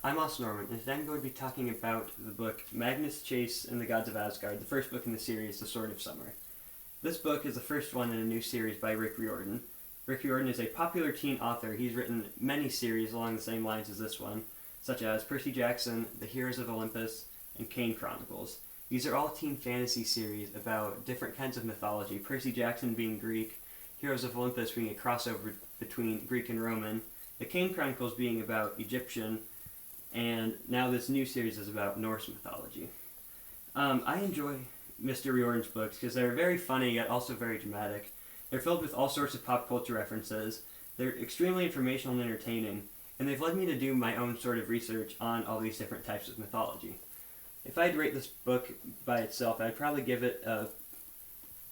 I'm Austin Norman, and today I'm going to be talking about the book Magnus Chase and the Gods of Asgard, the first book in the series, The Sword of Summer. This book is the first one in a new series by Rick Riordan. Rick Riordan is a popular teen author. He's written many series along the same lines as this one, such as Percy Jackson, The Heroes of Olympus, and Kane Chronicles. These are all teen fantasy series about different kinds of mythology, Percy Jackson being Greek, Heroes of Olympus being a crossover between Greek and Roman, the Kane Chronicles being about Egyptian, and now this new series is about Norse mythology. I enjoy Mr. Riordan's books because they're very funny yet also very dramatic. They're filled with all sorts of pop culture references. They're extremely informational and entertaining, and they've led me to do my own sort of research on all these different types of mythology. If I'd rate this book by itself, I'd probably give it a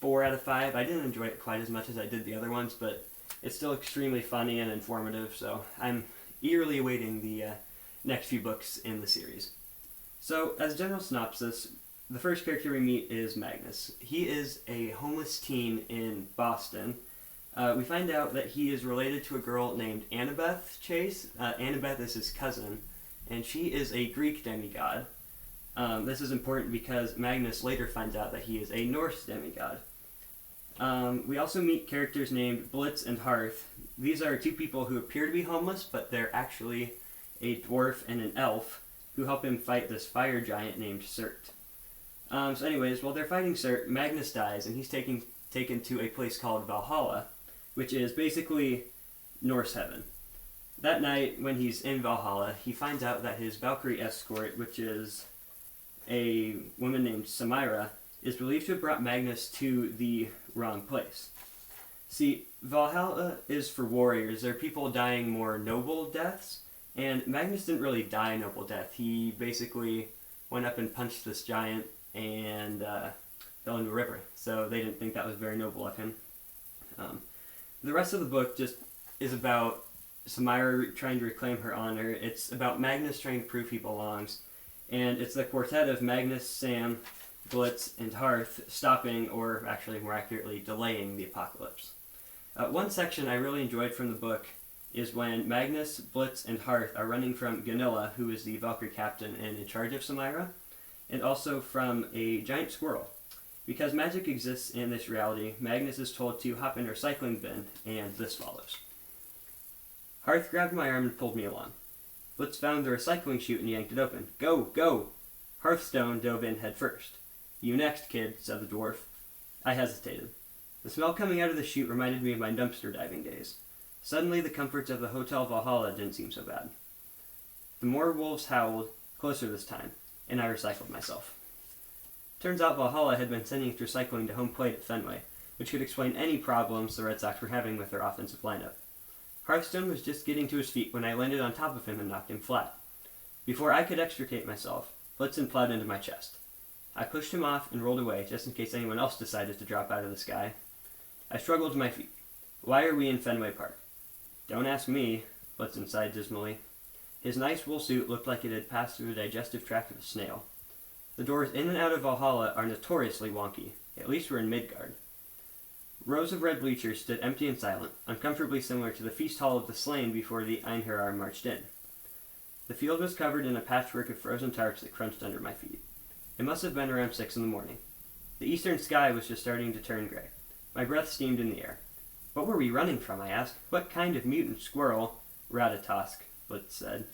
4 out of 5. I didn't enjoy it quite as much as I did the other ones, but it's still extremely funny and informative, so I'm eagerly awaiting the next few books in the series. So, as a general synopsis, the first character we meet is Magnus. He is a homeless teen in Boston. We find out that he is related to a girl named Annabeth Chase. Annabeth is his cousin, and she is a Greek demigod. This is important because Magnus later finds out that he is a Norse demigod. We also meet characters named Blitz and Hearth. These are two people who appear to be homeless, but they're actually a dwarf and an elf who help him fight this fire giant named Surt. So anyways, while they're fighting Surt, Magnus dies, and he's taken to a place called Valhalla, which is basically Norse heaven. That night, when he's in Valhalla, he finds out that his Valkyrie escort, which is a woman named Samira, is believed to have brought Magnus to the wrong place. See, Valhalla is for warriors. They're people dying more noble deaths, and Magnus didn't really die a noble death. He basically went up and punched this giant and fell into a river, so they didn't think that was very noble of him. The rest of the book just is about Samira trying to reclaim her honor. It's about Magnus trying to prove he belongs, and it's the quartet of Magnus, Sam, Blitz, and Hearth stopping, or actually more accurately, delaying the apocalypse. One section I really enjoyed from the book is when Magnus, Blitz, and Hearth are running from Gunilla, who is the Valkyrie captain and in charge of Samira, and also from a giant squirrel. Because magic exists in this reality, Magnus is told to hop in her recycling bin, and this follows. Hearth grabbed my arm and pulled me along. Blitz found the recycling chute and yanked it open. Go, go! Hearthstone dove in head first. You next, kid, said the dwarf. I hesitated. The smell coming out of the chute reminded me of my dumpster diving days. Suddenly, the comforts of the Hotel Valhalla didn't seem so bad. The more wolves howled, closer this time, and I recycled myself. Turns out Valhalla had been sending its recycling to home plate at Fenway, which could explain any problems the Red Sox were having with their offensive lineup. Hearthstone was just getting to his feet when I landed on top of him and knocked him flat. Before I could extricate myself, Blitzen plowed into my chest. I pushed him off and rolled away just in case anyone else decided to drop out of the sky. I struggled to my feet. Why are we in Fenway Park? Don't ask me, Blitzen sighed dismally. His nice wool suit looked like it had passed through the digestive tract of a snail. The doors in and out of Valhalla are notoriously wonky. At least we're in Midgard. Rows of red bleachers stood empty and silent, uncomfortably similar to the feast hall of the slain before the Einherjar marched in. The field was covered in a patchwork of frozen tarts that crunched under my feet. It must have been around 6 in the morning. The eastern sky was just starting to turn gray. My breath steamed in the air. What were we running from, I asked. What kind of mutant squirrel? Ratatosk, Blitz said.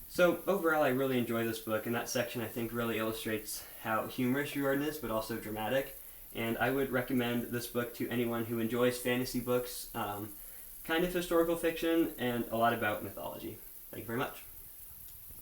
So, overall, I really enjoy this book, and that section I think really illustrates how humorous Riordan is, but also dramatic. And I would recommend this book to anyone who enjoys fantasy books, kind of historical fiction, and a lot about mythology. Thank you very much.